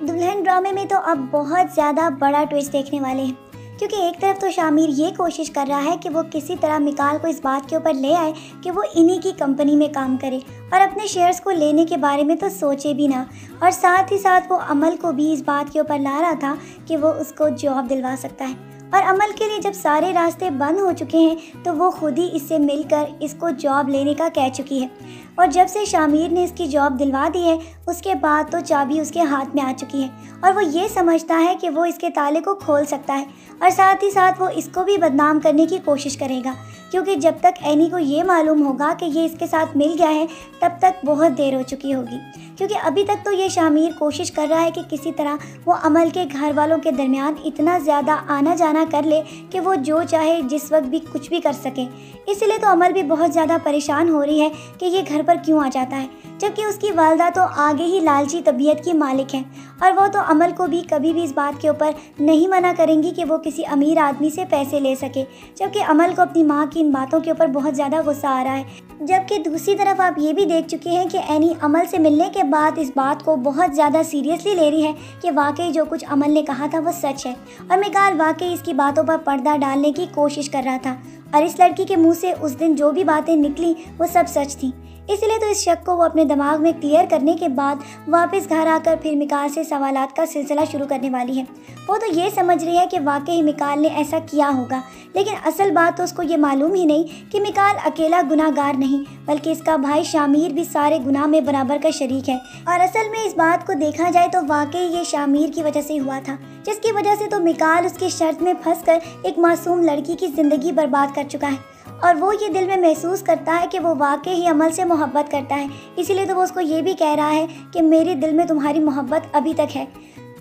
दुल्हन ड्रामे में तो अब बहुत ज़्यादा बड़ा ट्विस्ट देखने वाले हैं, क्योंकि एक तरफ तो शामिर ये कोशिश कर रहा है कि वो किसी तरह मिकाल को इस बात के ऊपर ले आए कि वो इन्हीं की कंपनी में काम करे और अपने शेयर्स को लेने के बारे में तो सोचे भी ना, और साथ ही साथ वो अमल को भी इस बात के ऊपर ला रहा था कि वो उसको जॉब दिलवा सकता है। और अमल के लिए जब सारे रास्ते बंद हो चुके हैं तो वो खुद ही इससे मिलकर इसको जॉब लेने का कह चुकी है, और जब से शामिर ने इसकी जॉब दिलवा दी है उसके बाद तो चाबी उसके हाथ में आ चुकी है और वो ये समझता है कि वो इसके ताले को खोल सकता है, और साथ ही साथ वो इसको भी बदनाम करने की कोशिश करेगा, क्योंकि जब तक एनी को ये मालूम होगा कि ये इसके साथ मिल गया है तब तक बहुत देर हो चुकी होगी। क्योंकि अभी तक तो ये शामिर कोशिश कर रहा है कि किसी तरह वो अमल के घर वालों के दरमियान इतना ज़्यादा आना जाना कर ले कि वो जो चाहे जिस वक्त भी कुछ भी कर सके। इसलिए तो अमल भी बहुत ज़्यादा परेशान हो रही है कि ये घर पर क्यों आ जाता है, जबकि उसकी वालदा तो आगे ही लालची तबीयत की मालिक है, और वो तो अमल को भी कभी भी इस बात के ऊपर नहीं मना करेंगी कि वो किसी अमीर आदमी से पैसे ले सके, जबकि अमल को अपनी माँ की इन बातों के ऊपर बहुत ज़्यादा गुस्सा आ रहा है। जबकि दूसरी तरफ आप ये भी देख चुके हैं कि एनी अमल से मिलने के बाद इस बात को बहुत ज़्यादा सीरियसली ले रही है कि वाकई जो कुछ अमल ने कहा था वो सच है, और मिकाल वाकई इसकी बातों पर पर्दा डालने की कोशिश कर रहा था, और इस लड़की के मुंह से उस दिन जो भी बातें निकली वो सब सच थी। इसलिए तो इस शक को वो अपने दिमाग में क्लियर करने के बाद वापस घर आकर फिर मिकाल से सवालात का सिलसिला शुरू करने वाली है। वो तो ये समझ रही है कि वाकई मिकाल ने ऐसा किया होगा, लेकिन असल बात तो उसको ये मालूम ही नहीं कि मिकाल अकेला गुनाहगार नहीं बल्कि इसका भाई शामिर भी सारे गुनाह में बराबर का शरीक है। और असल में इस बात को देखा जाए तो वाकई ये शामिर की वजह से हुआ था, जिसकी वजह से तो मिकाल उसकी शर्त में फंसकर एक मासूम लड़की की ज़िंदगी बर्बाद कर चुका है, और वो ये दिल में महसूस करता है कि वो वाकई ही अमल से मोहब्बत करता है। इसीलिए तो वो उसको ये भी कह रहा है कि मेरे दिल में तुम्हारी मोहब्बत अभी तक है,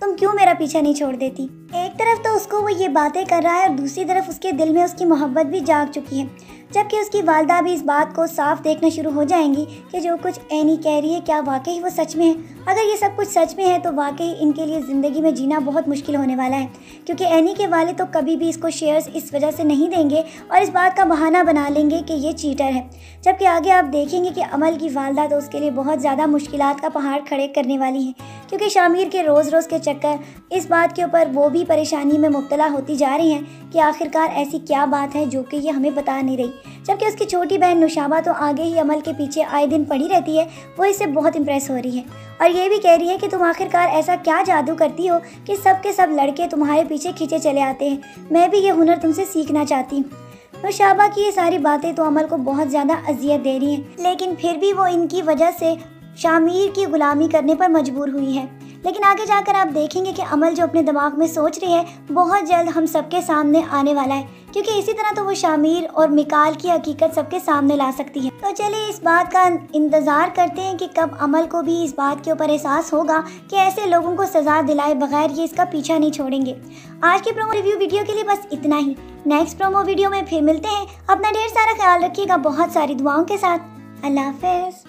तुम क्यों मेरा पीछा नहीं छोड़ देती। एक तरफ तो उसको वो ये बातें कर रहा है और दूसरी तरफ उसके दिल में उसकी मोहब्बत भी जाग चुकी है, जबकि उसकी वालदा भी इस बात को साफ देखना शुरू हो जाएंगी कि जो कुछ एनी कह रही है क्या वाकई वो सच में है। अगर ये सब कुछ सच में है तो वाकई इनके लिए ज़िंदगी में जीना बहुत मुश्किल होने वाला है, क्योंकि एनी के वाले तो कभी भी इसको शेयर्स इस वजह से नहीं देंगे और इस बात का बहाना बना लेंगे कि ये चीटर है, जबकि आगे आप देखेंगे कि अमल की वालदा तो उसके लिए बहुत ज़्यादा मुश्किलात का पहाड़ खड़े करने वाली है, क्योंकि शामिर के रोज़ रोज़ के चक्कर इस बात के ऊपर वो भी परेशानी में मुब्तला होती जा रही हैं कि आखिरकार ऐसी क्या बात है जो कि ये हमें बता नहीं रही। जबकि उसकी छोटी बहन नुशाबा तो आगे ही अमल के पीछे आए दिन पड़ी रहती है, वो इससे बहुत इम्प्रेस हो रही है और ये भी कह रही है कि तुम आखिरकार ऐसा क्या जादू करती हो कि सब के सब लड़के तुम्हारे पीछे खींचे चले आते हैं, मैं भी ये हुनर तुमसे सीखना चाहती हूँ। नुशाबा की ये सारी बातें तो अमल को बहुत ज़्यादा अजियत दे रही हैं, लेकिन फिर भी वो इनकी वजह से शामिर की गुलामी करने पर मजबूर हुई है। लेकिन आगे जाकर आप देखेंगे कि अमल जो अपने दिमाग में सोच रही है बहुत जल्द हम सबके सामने आने वाला है, क्योंकि इसी तरह तो वो शामिर और मिकाल की हकीकत सबके सामने ला सकती है। तो चलिए इस बात का इंतज़ार करते हैं कि कब अमल को भी इस बात के ऊपर एहसास होगा कि ऐसे लोगों को सज़ा दिलाए बगैर ये इसका पीछा नहीं छोड़ेंगे। आज की प्रोमो रिव्यू वीडियो के लिए बस इतना ही। नेक्स्ट प्रोमो वीडियो में फिर मिलते हैं। अपना ढेर सारा ख्याल रखिएगा बहुत सारी दुआओं के साथ। अल्लाह हाफ़िज़।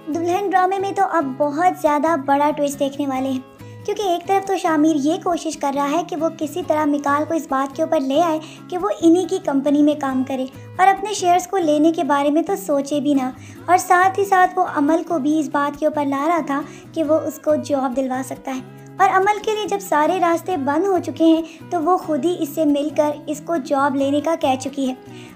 दुल्हन ड्रामे में तो अब बहुत ज़्यादा बड़ा ट्विस्ट देखने वाले हैं, क्योंकि एक तरफ तो शामिर ये कोशिश कर रहा है कि वो किसी तरह मिकाल को इस बात के ऊपर ले आए कि वो इन्हीं की कंपनी में काम करे और अपने शेयर्स को लेने के बारे में तो सोचे भी ना, और साथ ही साथ वो अमल को भी इस बात के ऊपर ला रहा था कि वो उसको जॉब दिलवा सकता है। और अमल के लिए जब सारे रास्ते बंद हो चुके हैं तो वो खुद ही इससे मिलकर इसको जॉब लेने का कह चुकी है,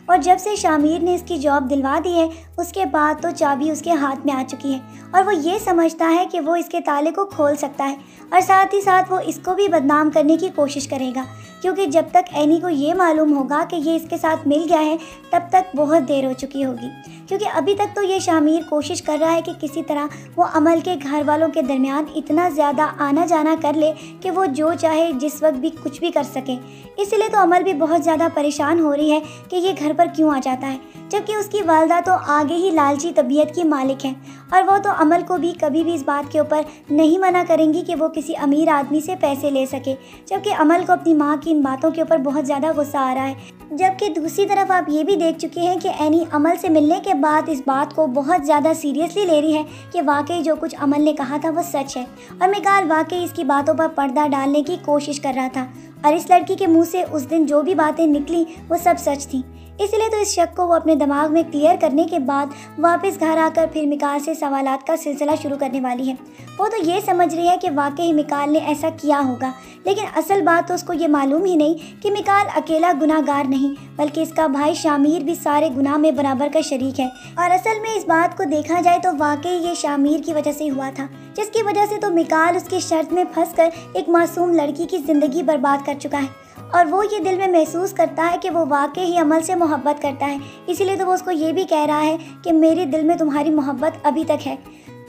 और जब से शामिर ने इसकी जॉब दिलवा दी है उसके बाद तो चाबी उसके हाथ में आ चुकी है, और वो ये समझता है कि वो इसके ताले को खोल सकता है, और साथ ही साथ वो इसको भी बदनाम करने की कोशिश करेगा, क्योंकि जब तक एनी को ये मालूम होगा कि ये इसके साथ मिल गया है तब तक बहुत देर हो चुकी होगी। क्योंकि अभी तक तो ये शामिर कोशिश कर रहा है कि किसी तरह वो अमल के घर वालों के दरमियान इतना ज़्यादा आना जाना कर ले कि वो जो चाहे जिस वक्त भी कुछ भी कर सके। इसलिए तो अमल भी बहुत ज़्यादा परेशान हो रही है कि ये घर पर क्यों आ जाता है, जबकि उसकी वालदा तो आगे ही लालची तबीयत की मालिक है, और वो तो अमल को भी कभी भी इस बात के ऊपर नहीं मना करेंगी कि वो किसी अमीर आदमी से पैसे ले सके, जबकि अमल को अपनी माँ की इन बातों के ऊपर बहुत ज़्यादा गुस्सा आ रहा है। जबकि दूसरी तरफ आप ये भी देख चुके हैं कि एनी अमल से मिलने के बाद इस बात को बहुत ज़्यादा सीरियसली ले रही है कि वाकई जो कुछ अमल ने कहा था वो सच है, और मिकाल वाकई इसकी बातों पर पर्दा डालने की कोशिश कर रहा था, और इस लड़की के मुंह से उस दिन जो भी बातें निकली वो सब सच थी। इसलिए तो इस शक को वो अपने दिमाग में क्लियर करने के बाद वापस घर आकर फिर मिकाल से सवालात का सिलसिला शुरू करने वाली है। वो तो ये समझ रही है कि वाकई मिकाल ने ऐसा किया होगा, लेकिन असल बात तो उसको ये मालूम ही नहीं कि मिकाल अकेला गुनाहगार नहीं बल्कि इसका भाई शामिर भी सारे गुनाह में बराबर का शरीक है। और असल में इस बात को देखा जाए तो वाकई ये शामिर की वजह से हुआ था, जिसकी वजह से तो मिकाल उसकी शर्त में फंसकर एक मासूम लड़की की ज़िंदगी बर्बाद कर चुका है। और वो ये दिल में महसूस करता है कि वो वाकई ही अमल से मोहब्बत करता है, इसीलिए तो वो उसको ये भी कह रहा है कि मेरे दिल में तुम्हारी मोहब्बत अभी तक है,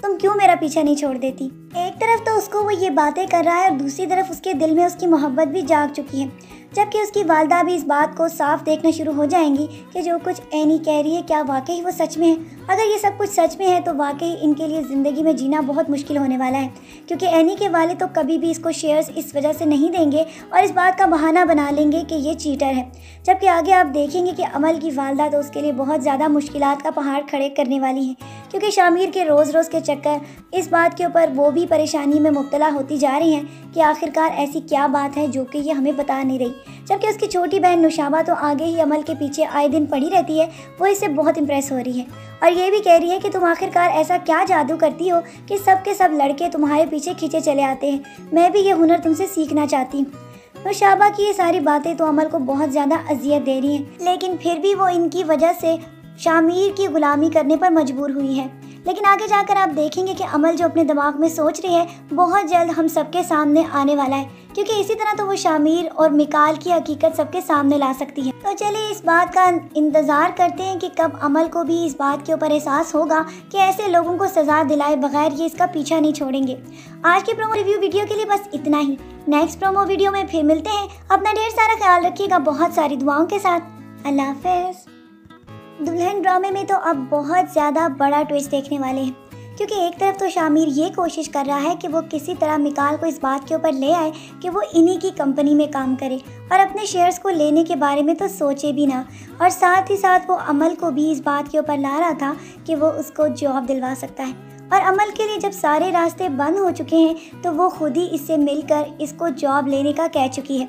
तुम क्यों मेरा पीछा नहीं छोड़ देती। एक तरफ तो उसको वो ये बातें कर रहा है और दूसरी तरफ उसके दिल में उसकी मोहब्बत भी जाग चुकी है, जबकि उसकी वालदा भी इस बात को साफ देखना शुरू हो जाएंगी कि जो कुछ एनी कह रही है क्या वाकई वो सच में है। अगर ये सब कुछ सच में है तो वाकई इनके लिए ज़िंदगी में जीना बहुत मुश्किल होने वाला है, क्योंकि एनी के वाले तो कभी भी इसको शेयर्स इस वजह से नहीं देंगे और इस बात का बहाना बना लेंगे कि ये चीटर है। जबकि आगे आप देखेंगे कि अमल की वालदा तो उसके लिए बहुत ज़्यादा मुश्किलात का पहाड़ खड़े करने वाली है, क्योंकि शामिर के रोज़ रोज़ के चक्कर इस बात के ऊपर वो भी परेशानी में मुब्तला होती जा रही हैं कि आखिरकार ऐसी क्या बात है जो कि ये हमें बता नहीं रही। जबकि उसकी छोटी बहन नुशाबा तो आगे ही अमल के पीछे आए दिन पड़ी रहती है, वो इससे बहुत इम्प्रेस हो रही है और ये भी कह रही है कि तुम आखिरकार ऐसा क्या जादू करती हो कि सब के सब लड़के तुम्हारे पीछे खींचे चले आते हैं, मैं भी ये हुनर तुमसे सीखना चाहती हूँ। नुशाबा की ये सारी बातें तो अमल को बहुत ज़्यादा अजियत दे रही हैं, लेकिन फिर भी वो इनकी वजह से शामिर की गुलामी करने पर मजबूर हुई है। लेकिन आगे जाकर आप देखेंगे कि अमल जो अपने दिमाग में सोच रही है बहुत जल्द हम सबके सामने आने वाला है, क्योंकि इसी तरह तो वो शामिर और मिकाल की हकीकत सबके सामने ला सकती है। तो चलिए इस बात का इंतज़ार करते हैं कि कब अमल को भी इस बात के ऊपर एहसास होगा कि ऐसे लोगों को सज़ा दिलाए बगैर ये इसका पीछा नहीं छोड़ेंगे। आज की प्रोमो रिव्यू वीडियो के लिए बस इतना ही। नेक्स्ट प्रोमो वीडियो में फिर मिलते हैं। अपना ढेर सारा ख्याल रखिएगा बहुत सारी दुआओं के साथ। अल्लाह हाफ़िज़। दुल्हन ड्रामे में तो अब बहुत ज़्यादा बड़ा ट्विस्ट देखने वाले हैं, क्योंकि एक तरफ तो शामिर ये कोशिश कर रहा है कि वो किसी तरह मिकाल को इस बात के ऊपर ले आए कि वो इन्हीं की कंपनी में काम करे और अपने शेयर्स को लेने के बारे में तो सोचे भी ना, और साथ ही साथ वो अमल को भी इस बात के ऊपर ला रहा था कि वो उसको जॉब दिलवा सकता है। और अमल के लिए जब सारे रास्ते बंद हो चुके हैं तो वो खुद ही इससे मिलकर इसको जॉब लेने का कह चुकी है,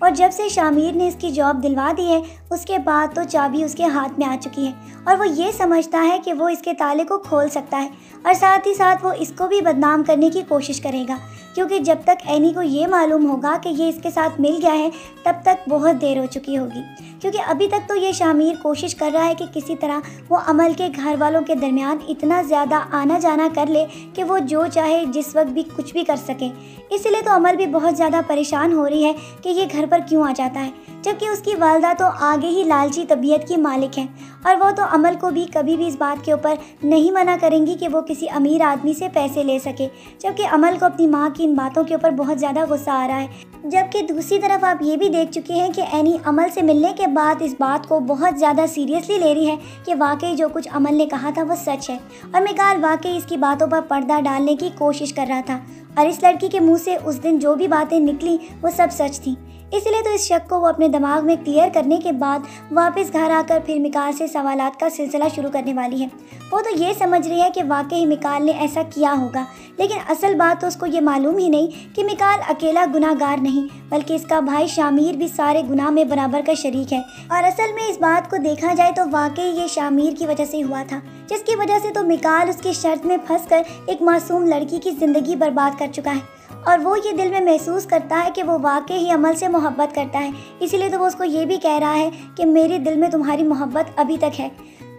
और जब से शामिर ने इसकी जॉब दिलवा दी है उसके बाद तो चाबी उसके हाथ में आ चुकी है और वो ये समझता है कि वो इसके ताले को खोल सकता है, और साथ ही साथ वो इसको भी बदनाम करने की कोशिश करेगा, क्योंकि जब तक एनी को ये मालूम होगा कि ये इसके साथ मिल गया है तब तक बहुत देर हो चुकी होगी, क्योंकि अभी तक तो ये शामिर कोशिश कर रहा है कि किसी तरह वो अमल के घर वालों के दरमियान इतना ज़्यादा आना जाना कर ले कि वो जो चाहे जिस वक्त भी कुछ भी कर सके। इसीलिए तो अमल भी बहुत ज़्यादा परेशान हो रही है कि ये घर पर क्यों आ जाता है, जबकि उसकी वालदा तो आगे ही लालची तबीयत की मालिक है और वो तो अमल को भी कभी भी इस बात के ऊपर नहीं मना करेंगी कि वो किसी अमीर आदमी से पैसे ले सके, जबकि अमल को अपनी माँ की इन बातों के ऊपर बहुत ज़्यादा गुस्सा आ रहा है। जबकि दूसरी तरफ आप ये भी देख चुके हैं कि एनी अमल से मिलने के बाद इस बात को बहुत ज़्यादा सीरियसली ले रही है कि वाकई जो कुछ अमल ने कहा था वो सच है, और मिकाल वाकई इसकी बातों पर पर्दा डालने की कोशिश कर रहा था, और इस लड़की के मुंह से उस दिन जो भी बातें निकली वो सब सच थी। इसीलिए तो इस शक को वो अपने दिमाग में क्लियर करने के बाद वापस घर आकर फिर मिकाल से सवालात का सिलसिला शुरू करने वाली है। वो तो ये समझ रही है कि वाकई मिकाल ने ऐसा किया होगा, लेकिन असल बात तो उसको ये मालूम ही नहीं कि मिकाल अकेला गुनाहगार नहीं बल्कि इसका भाई शामिर भी सारे गुनाह में बराबर का शरीक है। और असल में इस बात को देखा जाए तो वाकई ये शामिर की वजह से हुआ था, जिसकी वजह से तो मिकाल उसकी शर्त में फंसकर एक मासूम लड़की की ज़िंदगी बर्बाद कर चुका है, और वो ये दिल में महसूस करता है कि वो वाकई ही अमल से मोहब्बत करता है, इसीलिए तो वो उसको ये भी कह रहा है कि मेरे दिल में तुम्हारी मोहब्बत अभी तक है,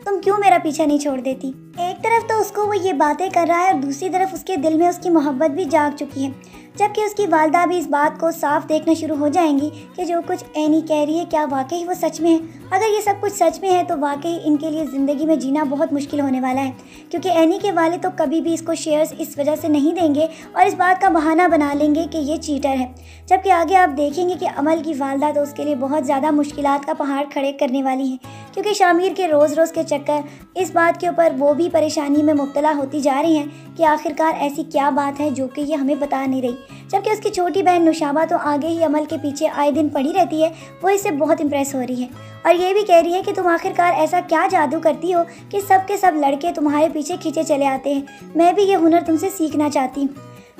तुम क्यों मेरा पीछा नहीं छोड़ देती। एक तरफ तो उसको वो ये बातें कर रहा है और दूसरी तरफ उसके दिल में उसकी मोहब्बत भी जाग चुकी है, जबकि उसकी वालदा भी इस बात को साफ देखना शुरू हो जाएंगी कि जो कुछ एनी कह रही है क्या वाकई वो सच में है। अगर ये सब कुछ सच में है तो वाकई इनके लिए ज़िंदगी में जीना बहुत मुश्किल होने वाला है, क्योंकि एनी के वाले तो कभी भी इसको शेयर्स इस वजह से नहीं देंगे और इस बात का बहाना बना लेंगे कि ये चीटर है। जबकि आगे आप देखेंगे कि अमल की वालदा तो उसके लिए बहुत ज़्यादा मुश्किलात का पहाड़ खड़े करने वाली है, क्योंकि शामिर के रोज़ रोज़ के चक्कर इस बात के ऊपर वो भी परेशानी में मुब्तला होती जा रही हैं कि आखिरकार ऐसी क्या बात है जो कि ये हमें बता नहीं रही। जबकि उसकी छोटी बहन नुशाबा तो आगे ही अमल के पीछे आए दिन पड़ी रहती है, वो इससे बहुत इम्प्रेस हो रही है और ये भी कह रही है कि तुम आखिरकार ऐसा क्या जादू करती हो कि सब के सब लड़के तुम्हारे पीछे खींचे चले आते हैं, मैं भी ये हुनर तुमसे सीखना चाहती हूँ।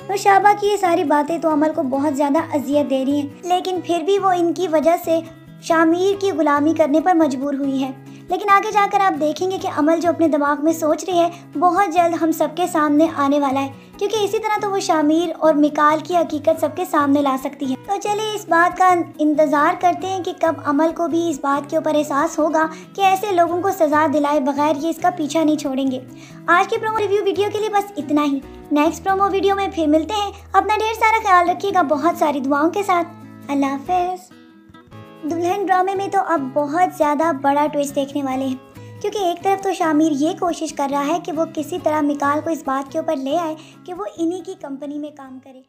नुशाबा की ये सारी बातें तो अमल को बहुत ज़्यादा अजियत दे रही हैं, लेकिन फिर भी वो इनकी वजह से शामिर की गुलामी करने पर मजबूर हुई है। लेकिन आगे जाकर आप देखेंगे कि अमल जो अपने दिमाग में सोच रही है बहुत जल्द हम सबके सामने आने वाला है, क्योंकि इसी तरह तो वो शामिर और मिकाल की हकीकत सबके सामने ला सकती है। तो चलिए इस बात का इंतज़ार करते हैं कि कब अमल को भी इस बात के ऊपर एहसास होगा कि ऐसे लोगों को सज़ा दिलाए बगैर ये इसका पीछा नहीं छोड़ेंगे। आज की प्रोमो रिव्यू वीडियो के लिए बस इतना ही। नेक्स्ट प्रोमो वीडियो में फिर मिलते हैं। अपना ढेर सारा ख्याल रखिएगा बहुत सारी दुआओं के साथ। अल्लाह हाफ़िज़। दुल्हन ड्रामे में तो अब बहुत ज़्यादा बड़ा ट्विस्ट देखने वाले हैं, क्योंकि एक तरफ तो शामिर ये कोशिश कर रहा है कि वो किसी तरह मिकाल को इस बात के ऊपर ले आए कि वो इन्हीं की कंपनी में काम करे।